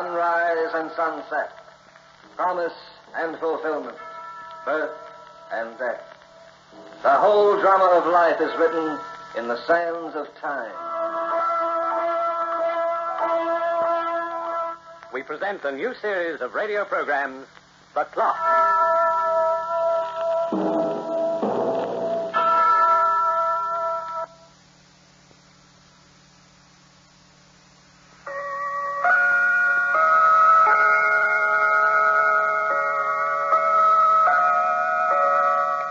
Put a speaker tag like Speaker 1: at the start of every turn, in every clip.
Speaker 1: sunrise and sunset, promise and fulfillment, birth and death. The whole drama of life is written in the sands of time.
Speaker 2: We present a new series of radio programs, The Clock.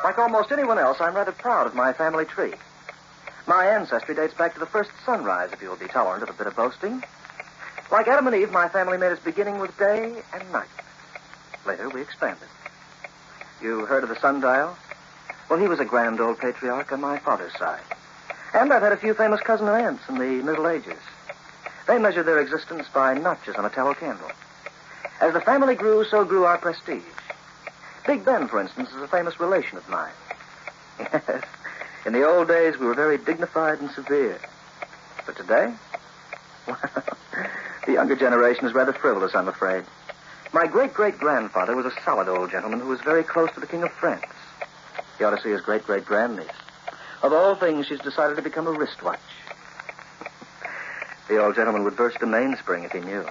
Speaker 3: Like almost anyone else, I'm rather proud of my family tree. My ancestry dates back to the first sunrise, if you'll be tolerant of a bit of boasting. Like Adam and Eve, my family made its beginning with day and night. Later, we expanded. You heard of the sundial? Well, he was a grand old patriarch on my father's side. And I've had a few famous cousin aunts in the Middle Ages. They measured their existence by notches on a tallow candle. As the family grew, so grew our prestige. Big Ben, for instance, is a famous relation of mine. Yes. In the old days, we were very dignified and severe. But today? Well, the younger generation is rather frivolous, I'm afraid. My great-great-grandfather was a solid old gentleman who was very close to the King of France. You ought to see his great-great-grandniece. Of all things, she's decided to become a wristwatch. The old gentleman would burst a mainspring if he knew.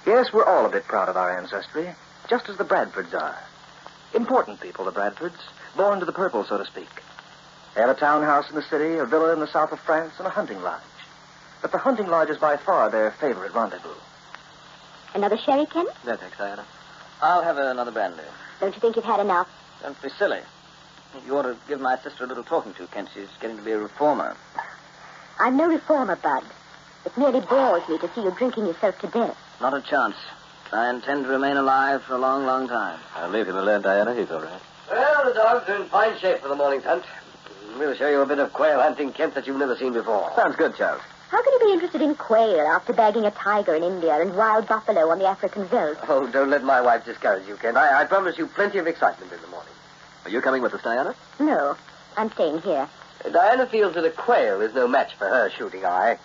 Speaker 3: Yes, we're all a bit proud of our ancestry, just as the Bradfords are. Important people, the Bradfords, born to the purple, so to speak. They have a townhouse in the city, a villa in the south of France, and a hunting lodge. But the hunting lodge is by far their favorite rendezvous.
Speaker 4: Another sherry, Ken?
Speaker 1: No, thanks, Diana. I'll have another brandy.
Speaker 4: Don't you think you've had enough?
Speaker 1: Don't be silly. You ought to give my sister a little talking to, Kent. She's getting to be a reformer.
Speaker 4: I'm no reformer, Bud. It merely bores me to see you drinking yourself to death.
Speaker 1: Not a chance. I intend to remain alive for a long, long time. I'll leave him alone, Diana. He's all right. Well, the dogs are in fine shape for the morning's hunt. We'll show you a bit of quail hunting, Kent, that you've never seen before. Sounds good, Charles.
Speaker 4: How can you be interested in quail after bagging a tiger in India and wild buffalo on the African veldt?
Speaker 1: Oh, don't let my wife discourage you, Kent. I promise you plenty of excitement in the morning. Are you coming with us, Diana?
Speaker 4: No, I'm staying here.
Speaker 1: Diana feels that a quail is no match for her shooting eye.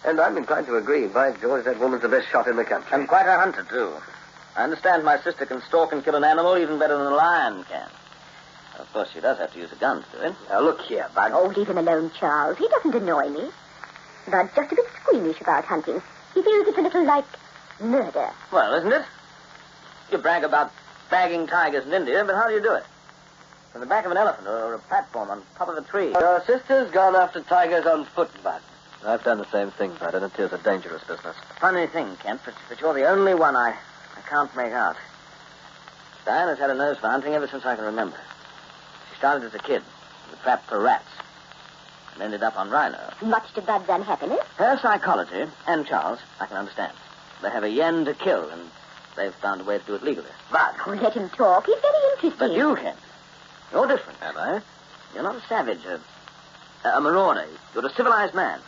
Speaker 1: And I'm inclined to agree. By George, that woman's the best shot in the country. And quite a hunter, too. I understand my sister can stalk and kill an animal even better than a lion can. Of course, she does have to use a gun to do it. Now, look here, Bud.
Speaker 4: Oh, leave him alone, Charles. He doesn't annoy me. Bud's just a bit squeamish about hunting. He feels it's a little like murder.
Speaker 1: Well, isn't it? You brag about bagging tigers in India, but how do you do it? From the back of an elephant or a platform on top of a tree. Your sister's gone after tigers on foot, Bud. I've done the same thing, Bud, and it is a dangerous business. Funny thing, Kent, but you're the only one I can't make out. Diana's had a nose for hunting ever since I can remember. She started as a kid with a trap for rats and ended up on rhino.
Speaker 4: Much to Bud's unhappiness.
Speaker 1: Her psychology, and Charles, I can understand. They have a yen to kill, and they've found a way to do it legally. But...
Speaker 4: Oh, let him talk. He's very interesting.
Speaker 1: But you, Kent, you're different, am I? You're not a savage, a marauder. You're a civilized man.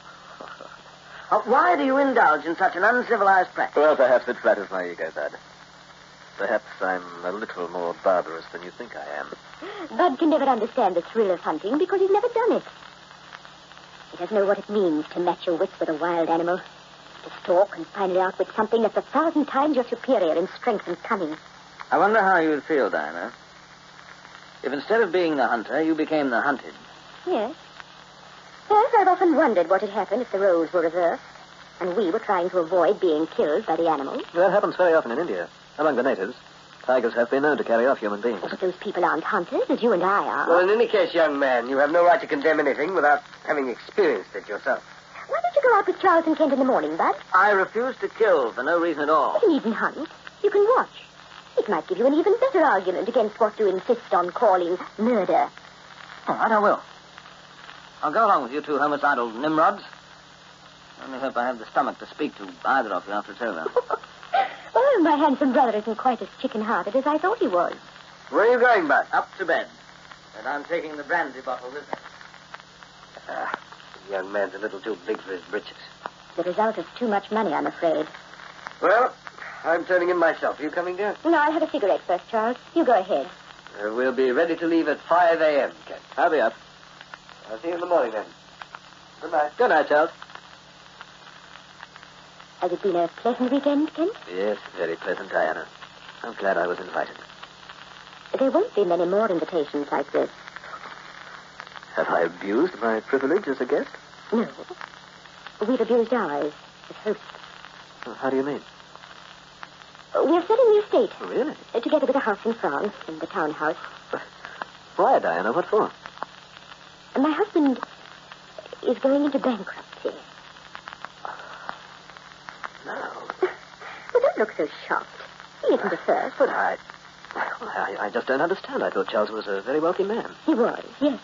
Speaker 1: Why do you indulge in such an uncivilized practice? Well, perhaps it flatters my ego, Bud. Perhaps I'm a little more barbarous than you think I am.
Speaker 4: Bud can never understand the thrill of hunting because he's never done it. He doesn't know what it means to match your wits with a wild animal. To stalk and finally outwit something that's 1,000 times your superior in strength and cunning. I wonder how you'd feel, Diana, if instead of being the hunter, you became the hunted. Yes. Yes, I've often wondered what would happen if the roles were reversed, and we were trying to avoid being killed by the animals.
Speaker 1: That happens very often in India, among the natives. Tigers have been known to carry off human beings.
Speaker 4: But those people aren't hunters, as you and I are.
Speaker 1: Well, in any case, young man, you have no right to condemn anything without having experienced it yourself.
Speaker 4: Why don't you go out with Charles and Kent in the morning, Bud?
Speaker 1: I refuse to kill for no reason at all.
Speaker 4: You needn't hunt. You can watch. It might give you an even better argument against what you insist on calling murder.
Speaker 1: All right, I will. I'll go along with you two homicidal nimrods. I only hope I have the stomach to speak to either of you after it's over.
Speaker 4: Well, my handsome brother isn't quite as chicken-hearted as I thought he was.
Speaker 1: Where are you going, Bud? Up to bed. And I'm taking the brandy bottle with me. The young man's a little too big for his britches.
Speaker 4: The result is too much money, I'm afraid.
Speaker 1: Well, I'm turning in myself. Are you coming down?
Speaker 4: No, I'll have a cigarette first, Charles. You go ahead.
Speaker 1: We'll be ready to leave at 5 a.m., Kent. I'll be up. I'll see you in the morning, then. Good night. Good night, Charles.
Speaker 4: Has it been a pleasant weekend, Kent?
Speaker 1: Yes, very pleasant, Diana. I'm glad I was invited.
Speaker 4: There won't be many more invitations like this.
Speaker 1: Have I abused my privilege as a guest?
Speaker 4: No. We've abused ours as hosts.
Speaker 1: How do you mean?
Speaker 4: We're selling the estate.
Speaker 1: Really?
Speaker 4: Together with a house in France and the townhouse.
Speaker 1: Why, Diana? What for?
Speaker 4: My husband is going into bankruptcy.
Speaker 1: No.
Speaker 4: Well, don't look so shocked. He isn't the first.
Speaker 1: But I just don't understand. I thought Charles was a very wealthy man.
Speaker 4: He was, yes.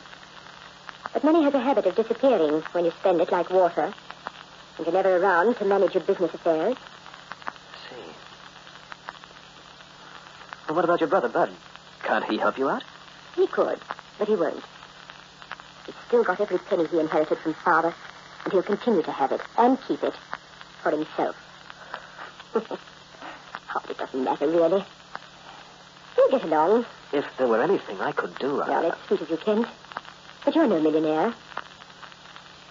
Speaker 4: But money has a habit of disappearing when you spend it like water. And you're never around to manage your business affairs.
Speaker 1: I see. And what about your brother, Bud? Can't he help you out?
Speaker 4: He could, but he won't. He's still got every penny he inherited from father, and he'll continue to have it, and keep it, for himself. Oh, it doesn't matter, really. We'll get along.
Speaker 1: If there were anything I could do,
Speaker 4: Well, it's sweet of you, Kent. But you're no millionaire.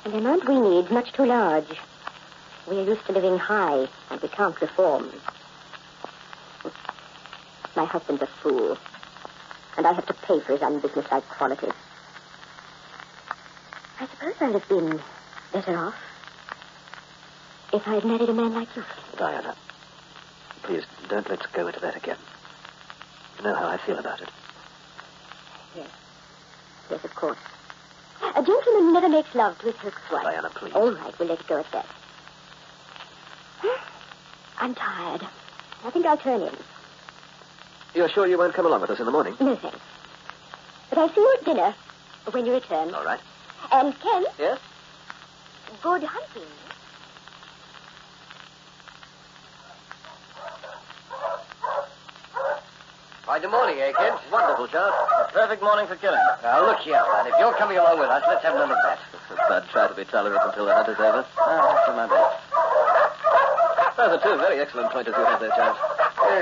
Speaker 4: And the amount we need's much too large. We're used to living high, and we can't reform. My husband's a fool. And I have to pay for his unbusinesslike qualities. I suppose I'd have been better off if I'd married a man like you.
Speaker 1: Diana, please don't let's go into that again. You know how I feel about it.
Speaker 4: Yes. Yes, of course. A gentleman never makes love to his host's wife.
Speaker 1: Diana, please.
Speaker 4: All right, we'll let it go at that. I'm tired. I think I'll turn in.
Speaker 1: You're sure you won't come along with us in the morning?
Speaker 4: No, thanks. But I'll see you at dinner when you return.
Speaker 1: All right.
Speaker 4: And, Ken,
Speaker 1: Yes?
Speaker 4: good hunting.
Speaker 3: Fine morning, eh, Kent?
Speaker 1: Wonderful, Charles.
Speaker 3: A perfect morning for killing. Now, look here, lad. If you're coming along with us, let's have none of that.
Speaker 1: Bud, try to be tolerant until the hunt is over.
Speaker 3: I'll do my best.
Speaker 1: Those are two very excellent pointers you have there, Charles.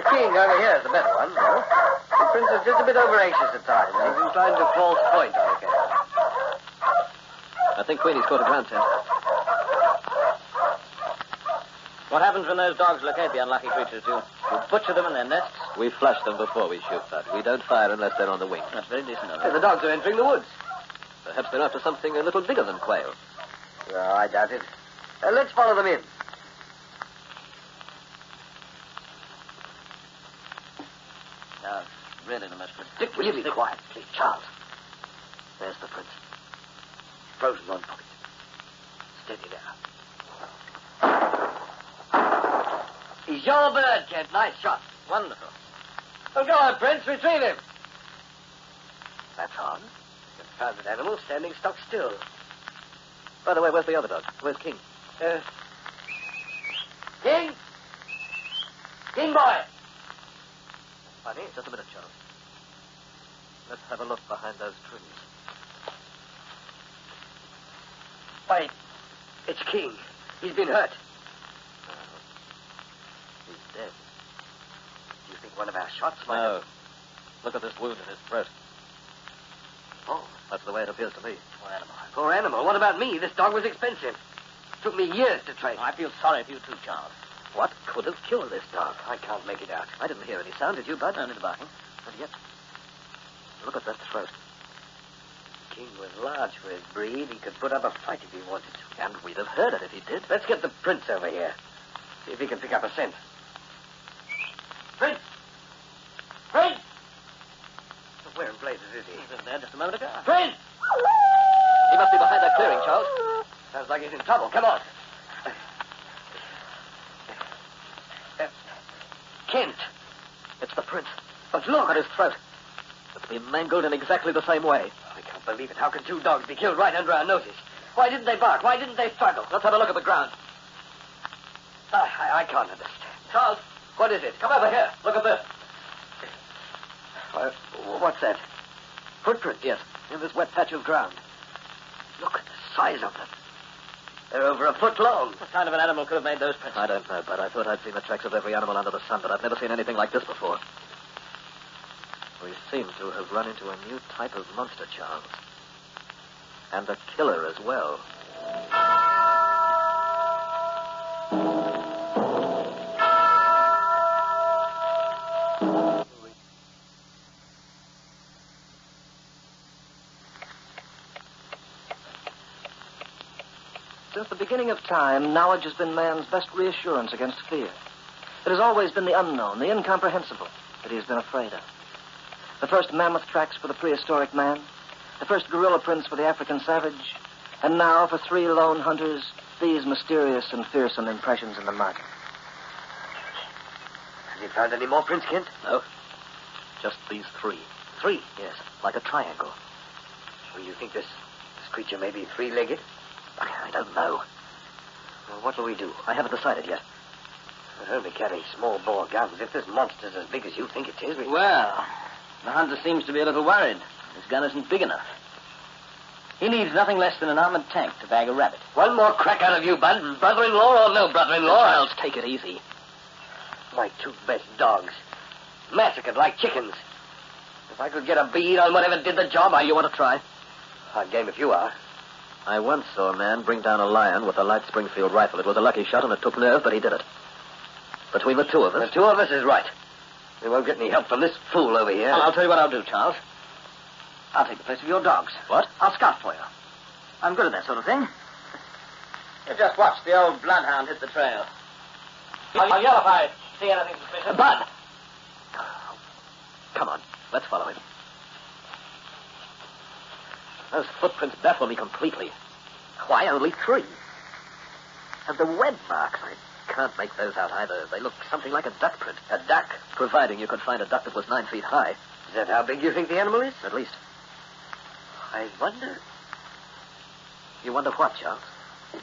Speaker 3: King over here is the better one, no? The prince is just a bit over-anxious at times. He's inclined to false point on occasion.
Speaker 1: I think Queenie's caught a ground scent.
Speaker 2: What happens when those dogs locate the unlucky creatures? You butcher them in their nests?
Speaker 1: We flush them before we shoot, Bud. We don't fire unless they're on the wing.
Speaker 2: That's very decent of
Speaker 3: Hey,
Speaker 2: you.
Speaker 3: the dogs are entering the woods.
Speaker 1: Perhaps they're after something a little bigger than quail.
Speaker 3: No, I doubt it. Let's follow them in.
Speaker 2: Now, really the most ridiculous...
Speaker 3: Will you be quiet, please, Charles? There's the prince. Frozen one pocket. Steady now. He's your bird, Kent. Nice shot.
Speaker 2: Wonderful.
Speaker 3: Well, go on, Prince. Retrieve him. That's on. Confounded animal standing stock still.
Speaker 1: By the way, where's the other dog? Where's King?
Speaker 3: King? King boy!
Speaker 1: Funny. Just a minute, Charles. Let's have a look behind those trees.
Speaker 3: Wait. It's King. He's been hurt.
Speaker 1: He's dead.
Speaker 3: Do you think one of our shots might
Speaker 1: No. Look at this wound in his throat.
Speaker 3: Oh,
Speaker 1: That's the way it appears to me.
Speaker 2: Poor animal.
Speaker 3: poor animal. What about me? This dog was expensive. Took me years to train.
Speaker 2: I feel sorry for you too, Charles.
Speaker 1: What could have killed this dog?
Speaker 3: I can't make it out.
Speaker 1: I didn't hear any sound. Did you, Bud?
Speaker 2: Only the barking.
Speaker 1: And yet, look at that throat.
Speaker 3: King was large for his breed. He could put up a fight if he wanted to.
Speaker 1: And we'd have heard it if he did.
Speaker 3: Let's get the prince over here. See if he can pick up a scent. Prince! Prince! Where in blazes is he?
Speaker 2: He was there just a moment ago.
Speaker 3: Prince!
Speaker 1: He must be behind that clearing, Charles.
Speaker 3: Sounds like he's in trouble. Come on. Kent.
Speaker 1: It's the prince.
Speaker 3: But look.
Speaker 1: At his throat. It's been mangled in exactly the same way.
Speaker 3: I can't believe it. How can two dogs be killed right under our noses? Why didn't they bark? Why didn't they struggle?
Speaker 1: Let's have a look at the ground.
Speaker 3: I can't understand.
Speaker 1: Charles,
Speaker 3: What is it?
Speaker 1: come over here. Look at this.
Speaker 3: What's that? Footprints?
Speaker 1: Yes, in this wet patch of ground.
Speaker 3: Look at the size of them. They're over a foot long.
Speaker 2: What kind of an animal could have made those prints?
Speaker 1: I don't know, but I thought I'd seen the tracks of every animal under the sun, but I've never seen anything like this before. We seem to have run into a new type of monster, Charles. And a killer as well.
Speaker 3: Since the beginning of time, knowledge has been man's best reassurance against fear. It has always been the unknown, the incomprehensible, that he has been afraid of. The first mammoth tracks for the prehistoric man, the first gorilla prints for the African savage, and now for 3 lone hunters, these mysterious and fearsome impressions in the mud.
Speaker 1: Have you found any more prints, Kent?
Speaker 2: No. Just these 3.
Speaker 1: 3?
Speaker 2: Yes, like a triangle.
Speaker 1: Well, you think this creature may be 3-legged?
Speaker 2: I don't know.
Speaker 1: Well, what will we do?
Speaker 2: I haven't decided yet.
Speaker 1: We're only carrying small-bore guns. If this monster's as big as you think it is, we...
Speaker 2: Well, the hunter seems to be a little worried. His gun isn't big enough. He needs nothing less than an armored tank to bag a rabbit.
Speaker 1: One more crack out of you, Bud. Brother-in-law or no brother-in-law?
Speaker 2: Charles, take it easy.
Speaker 1: My 2 best dogs. Massacred like chickens. If I could get a bead on whatever did the job,
Speaker 2: You want to try?
Speaker 1: Hard game if you are.
Speaker 2: I once saw a man bring down a lion with a light Springfield rifle. It was a lucky shot and it took nerve, but he did it. Between the 2 of us...
Speaker 1: The 2 of us is right. We won't get any help from this fool over here.
Speaker 2: I'll tell you what I'll do, Charles. I'll take the place of your dogs.
Speaker 1: What?
Speaker 2: I'll scout for you. I'm good at that sort of thing. You just watch the old bloodhound hit the trail. I'll yell if I see anything suspicious.
Speaker 1: Bud!
Speaker 2: Come on, let's follow him. Those footprints baffle me completely. Why only 3? And the web marks, I can't make those out either. They look something like a duck print.
Speaker 1: A duck?
Speaker 2: Providing you could find a duck that was 9 feet high.
Speaker 1: Is that how big you think the animal is?
Speaker 2: At least.
Speaker 1: I wonder...
Speaker 2: You wonder what, Charles?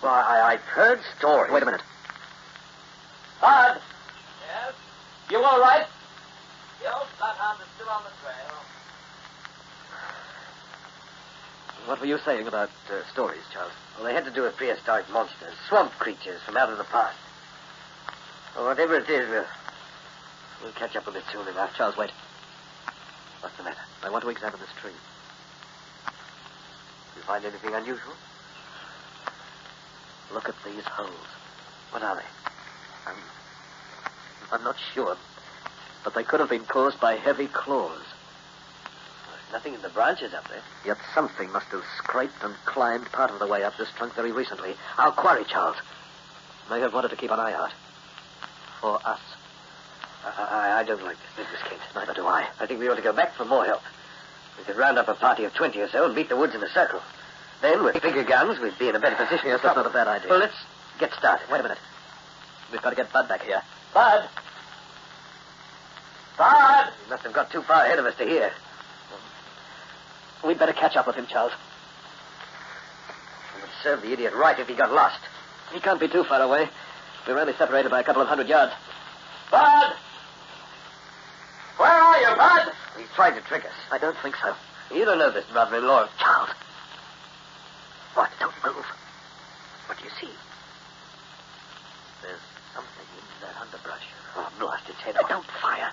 Speaker 1: Well, I've heard stories.
Speaker 2: Wait a minute.
Speaker 1: Bud!
Speaker 2: Yes? You all right? The old bloodhound is still on the trail. What were you saying about stories, Charles?
Speaker 1: Well, they had to do with prehistoric monsters, swamp creatures from out of the past. Well, whatever it is, we'll catch up with it soon enough.
Speaker 2: Charles, wait.
Speaker 1: What's the matter?
Speaker 2: I want to examine this tree.
Speaker 1: You find anything unusual?
Speaker 2: Look at these holes.
Speaker 1: What are they?
Speaker 2: I'm not sure, but they could have been caused by heavy claws.
Speaker 1: There's nothing in the branches up there.
Speaker 2: Yet something must have scraped and climbed part of the way up this trunk very recently. Our quarry, Charles, may have wanted to keep an eye out. For us.
Speaker 1: I don't like this business, Kent.
Speaker 2: Neither do I.
Speaker 1: I think we ought to go back for more help. We could round up a party of 20 or so and beat the woods in a circle. Then, with bigger guns, we'd be in a better position.
Speaker 2: Yes, that's not a bad idea.
Speaker 1: Well, let's get started.
Speaker 2: Wait a minute. We've got to get Bud back here.
Speaker 1: Bud! Bud! He must have got too far ahead of us to hear.
Speaker 2: We'd better catch up with him, Charles.
Speaker 1: It would serve the idiot right if he got lost.
Speaker 2: He can't be too far away. We're only separated by a couple of 100 yards.
Speaker 1: Bud! Where are you, Bud? He's trying to trick us.
Speaker 2: I don't think so.
Speaker 1: You don't know this brother-in-law of
Speaker 2: Charles. What? Don't move. What do you see? There's something in that underbrush.
Speaker 1: Oh, blast its head.
Speaker 2: Don't fire.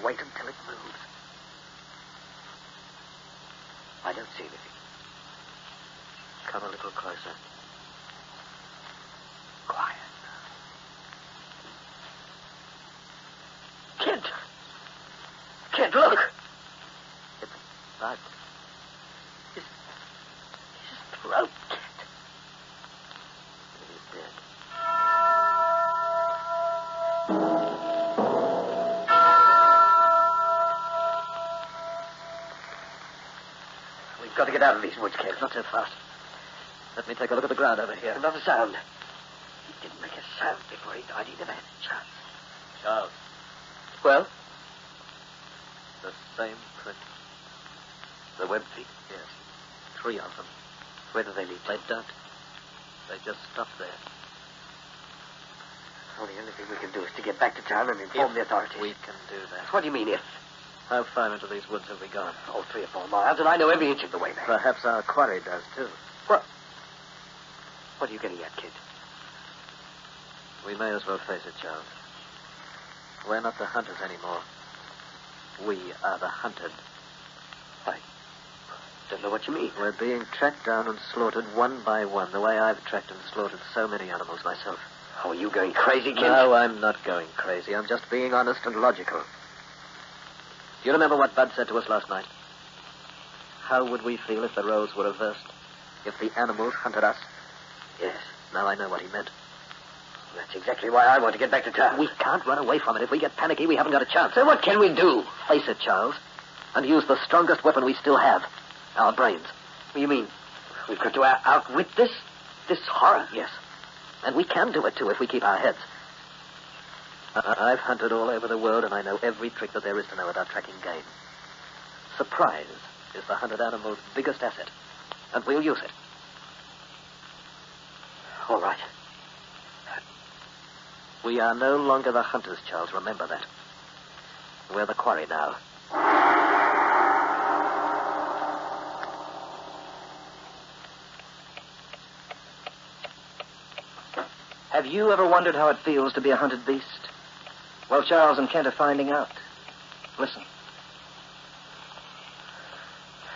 Speaker 2: Wait until it moves.
Speaker 1: I don't see anything.
Speaker 2: Come a little closer.
Speaker 1: Quiet. Kent! Kent, look!
Speaker 2: It's Bud.
Speaker 1: His throat, Kent.
Speaker 2: He's dead.
Speaker 1: We've got to get out of these woods, Kent.
Speaker 2: Not too fast. Let me take a look at the ground over here.
Speaker 1: Not a sound. He didn't make a sound before he died. He never had a chance.
Speaker 2: Charles.
Speaker 1: Well?
Speaker 2: The same print.
Speaker 1: The web feet?
Speaker 2: Yes. 3 of them.
Speaker 1: Where do they lead?
Speaker 2: They don't. They just stop there.
Speaker 1: Well, the only thing we can do is to get back to town and inform the authorities.
Speaker 2: We can do that.
Speaker 1: What do you mean, if?
Speaker 2: How far into these woods have we gone?
Speaker 1: Oh, 3 or 4 miles, and I know every inch of the way there.
Speaker 2: Perhaps our quarry does, too.
Speaker 1: What are you getting at, kid?
Speaker 2: We may as well face it, Charles. We're not the hunters anymore. We are the hunted.
Speaker 1: I don't know what you mean.
Speaker 2: We're being tracked down and slaughtered one by one, the way I've tracked and slaughtered so many animals myself. Oh, are you going crazy, Kent?
Speaker 1: No, I'm not going crazy. I'm just being honest and logical. Do you remember what Bud said to us last night? How would we feel if the roles were reversed? If the animals hunted us?
Speaker 2: Yes.
Speaker 1: Now I know what he meant.
Speaker 2: That's exactly why I want to get back to town.
Speaker 1: We can't run away from it. If we get panicky, we haven't got a chance.
Speaker 2: So what can we do?
Speaker 1: Face it, Charles, and use the strongest weapon we still have. Our brains.
Speaker 2: What do you mean? We've got to outwit this horror?
Speaker 1: Yes. And we can do it, too, if we keep our heads. I've hunted all over the world, and I know every trick that there is to know about tracking game. Surprise is the hunted animal's biggest asset, and we'll use it.
Speaker 2: All right.
Speaker 1: We are no longer the hunters, Charles. Remember that. We're the quarry now.
Speaker 3: Have you ever wondered how it feels to be a hunted beast? Well, Charles and Kent are finding out. Listen.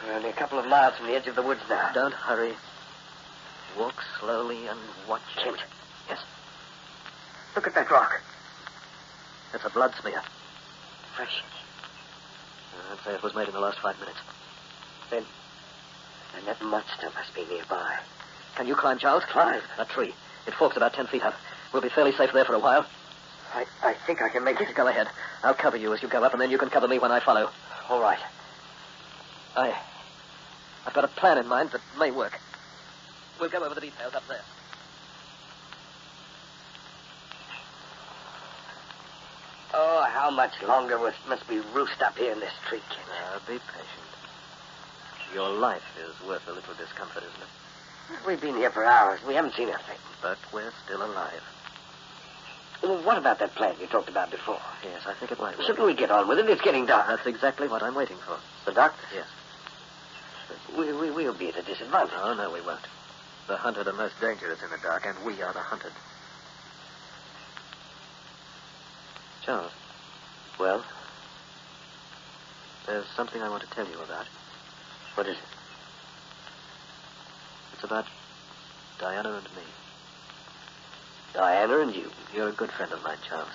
Speaker 2: We're only a couple of miles from the edge of the woods now.
Speaker 1: Don't hurry. Walk slowly and watch.
Speaker 2: Kent.
Speaker 1: Yes.
Speaker 2: Look at that rock.
Speaker 1: It's a blood smear.
Speaker 2: Fresh.
Speaker 1: I'd say it was made in the last 5 minutes.
Speaker 2: Then that monster must be nearby.
Speaker 1: Can you climb, Charles?
Speaker 2: Climb?
Speaker 1: A tree. It forks about 10 feet up. We'll be fairly safe there for a while.
Speaker 2: I think I can make it.
Speaker 1: Go ahead. I'll cover you as you go up, and then you can cover me when I follow.
Speaker 2: All right.
Speaker 1: I've got a plan in mind that may work. We'll go over the details up there.
Speaker 2: Oh, how much longer must we roost up here in this tree, Kent?
Speaker 1: Be patient. Your life is worth a little discomfort, isn't it?
Speaker 2: We've been here for hours. We haven't seen a thing.
Speaker 1: But we're still alive.
Speaker 2: Well, what about that plan you talked about before?
Speaker 1: Yes, I think it might work.
Speaker 2: Shouldn't we get on with it? It's getting dark.
Speaker 1: That's exactly what I'm waiting for.
Speaker 2: The doctor?
Speaker 1: Yes.
Speaker 2: We'll be at a disadvantage.
Speaker 1: Oh, no, we won't. The hunted are most dangerous in the dark, and we are the hunted. Charles.
Speaker 2: Well?
Speaker 1: There's something I want to tell you about.
Speaker 2: What is it?
Speaker 1: It's about Diana and me.
Speaker 2: Diana and you.
Speaker 1: You're a good friend of mine, Charles.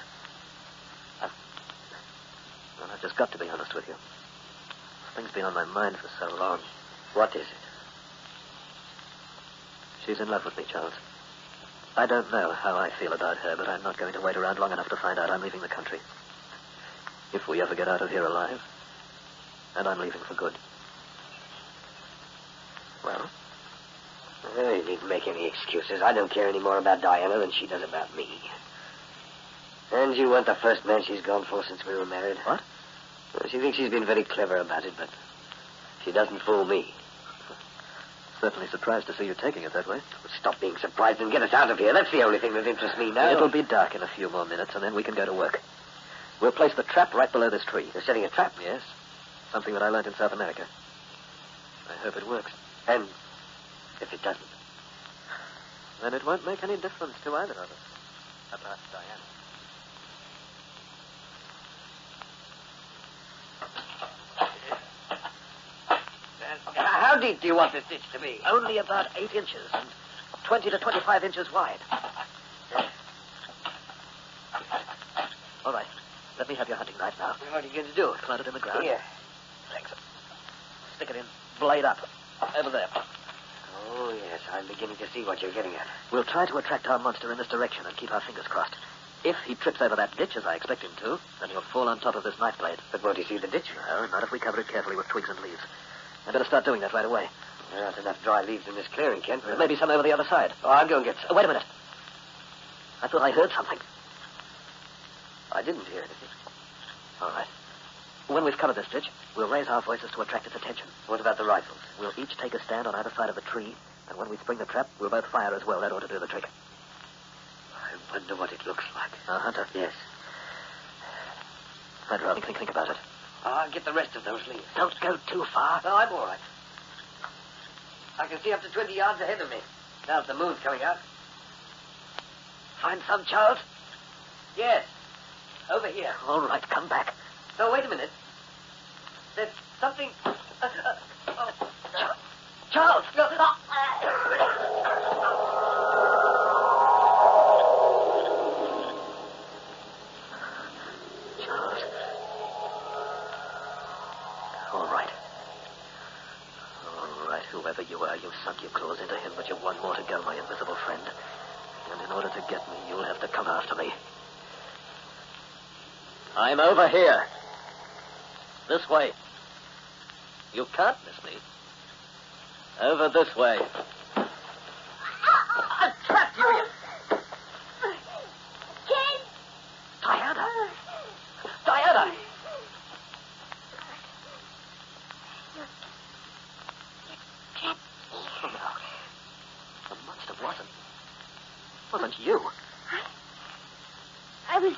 Speaker 1: I've just got to be honest with you. This thing's been on my mind for so long.
Speaker 2: What is it?
Speaker 1: She's in love with me, Charles. I don't know how I feel about her, but I'm not going to wait around long enough to find out. I'm leaving the country. If we ever get out of here alive. And I'm leaving for good. Well?
Speaker 2: You needn't make any excuses. I don't care any more about Diana than she does about me. And you weren't the first man she's gone for since we were married.
Speaker 1: What?
Speaker 2: Well, she thinks she's been very clever about it, but she doesn't fool me.
Speaker 1: Certainly surprised to see you taking it that way.
Speaker 2: Stop being surprised and get us out of here. That's the only thing that interests me now.
Speaker 1: It'll be dark in a few more minutes, and then we can go to work. We'll place the trap right below this tree.
Speaker 2: You're setting a trap?
Speaker 1: Yes. Something that I learned in South America. I hope it works.
Speaker 2: And if it doesn't?
Speaker 1: Then it won't make any difference to either of us. Apart from Diana.
Speaker 2: How deep do you want this ditch to be?
Speaker 1: Only about 8 inches and 20 to 25 inches wide. All right. Let me have your hunting knife now.
Speaker 2: What are you going to do?
Speaker 1: Plant it in the ground.
Speaker 2: Here.
Speaker 1: Thanks. Stick it in. Blade up. Over there.
Speaker 2: Oh, yes. I'm beginning to see what you're getting at.
Speaker 1: We'll try to attract our monster in this direction and keep our fingers crossed. If he trips over that ditch, as I expect him to, then he'll fall on top of this knife blade.
Speaker 2: But won't he see the ditch?
Speaker 1: No, not if we cover it carefully with twigs and leaves. I better start doing that right away.
Speaker 2: There aren't enough dry leaves in this clearing, Kent.
Speaker 1: There may be some over the other side.
Speaker 2: Oh, I'll go and get some.
Speaker 1: Wait a minute. I thought I heard something.
Speaker 2: I didn't hear anything.
Speaker 1: All right. When we've covered this ditch, we'll raise our voices to attract its attention.
Speaker 2: What about the rifles?
Speaker 1: We'll each take a stand on either side of the tree, and when we spring the trap, we'll both fire as well. That ought to do the trick.
Speaker 2: I wonder what it looks like.
Speaker 1: Hunter?
Speaker 2: Yes.
Speaker 1: I'd rather think about it.
Speaker 2: I'll get the rest of those leaves.
Speaker 1: Don't go too far.
Speaker 2: No, I'm all right. I can see up to 20 yards ahead of me. Now that the moon's coming out.
Speaker 1: Find some, Charles?
Speaker 2: Yes. Over here.
Speaker 1: All right, come back.
Speaker 2: No, wait a minute. There's something...
Speaker 1: Charles!
Speaker 2: whoever you are, you sunk your claws into him, but you've one more to go, my invisible friend. And in order to get me, you'll have to come after me. I'm over here. This way. You can't miss me. Over this way. I've trapped you, you...
Speaker 4: Ken!
Speaker 2: Diana! Diana! Oh, no. The monster wasn't you.
Speaker 4: I was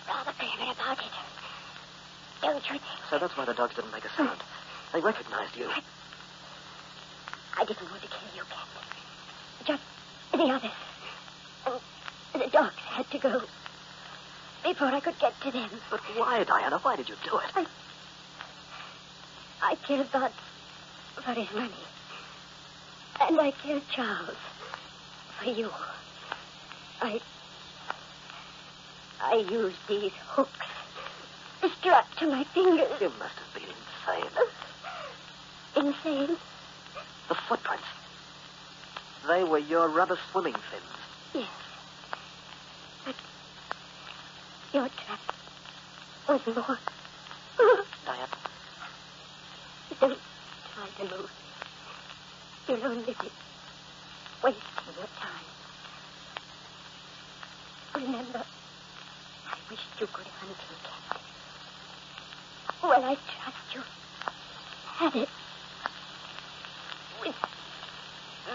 Speaker 4: rather clever about it. Don't you think?
Speaker 2: So that's why the dogs didn't make a sound. They recognized you.
Speaker 4: I didn't want to kill you, Ken. Just the others. And the dogs had to go before I could get to them.
Speaker 2: But why, Diana? Why did you do it?
Speaker 4: I killed Bud for his money. And I killed Charles for you. I used these hooks strapped to my fingers.
Speaker 2: You must have been insane.
Speaker 4: Insane?
Speaker 2: The footprints. They were your rubber swimming fins.
Speaker 4: Yes. But your trap was more.
Speaker 2: Diana.
Speaker 4: Don't try to move. You'll only be wasting your time. Remember, I wished you good hunting, Ken. Well, I trust you had it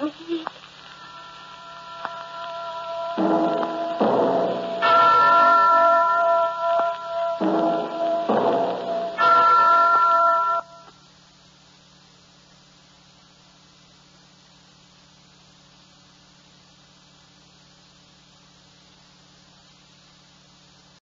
Speaker 4: with me.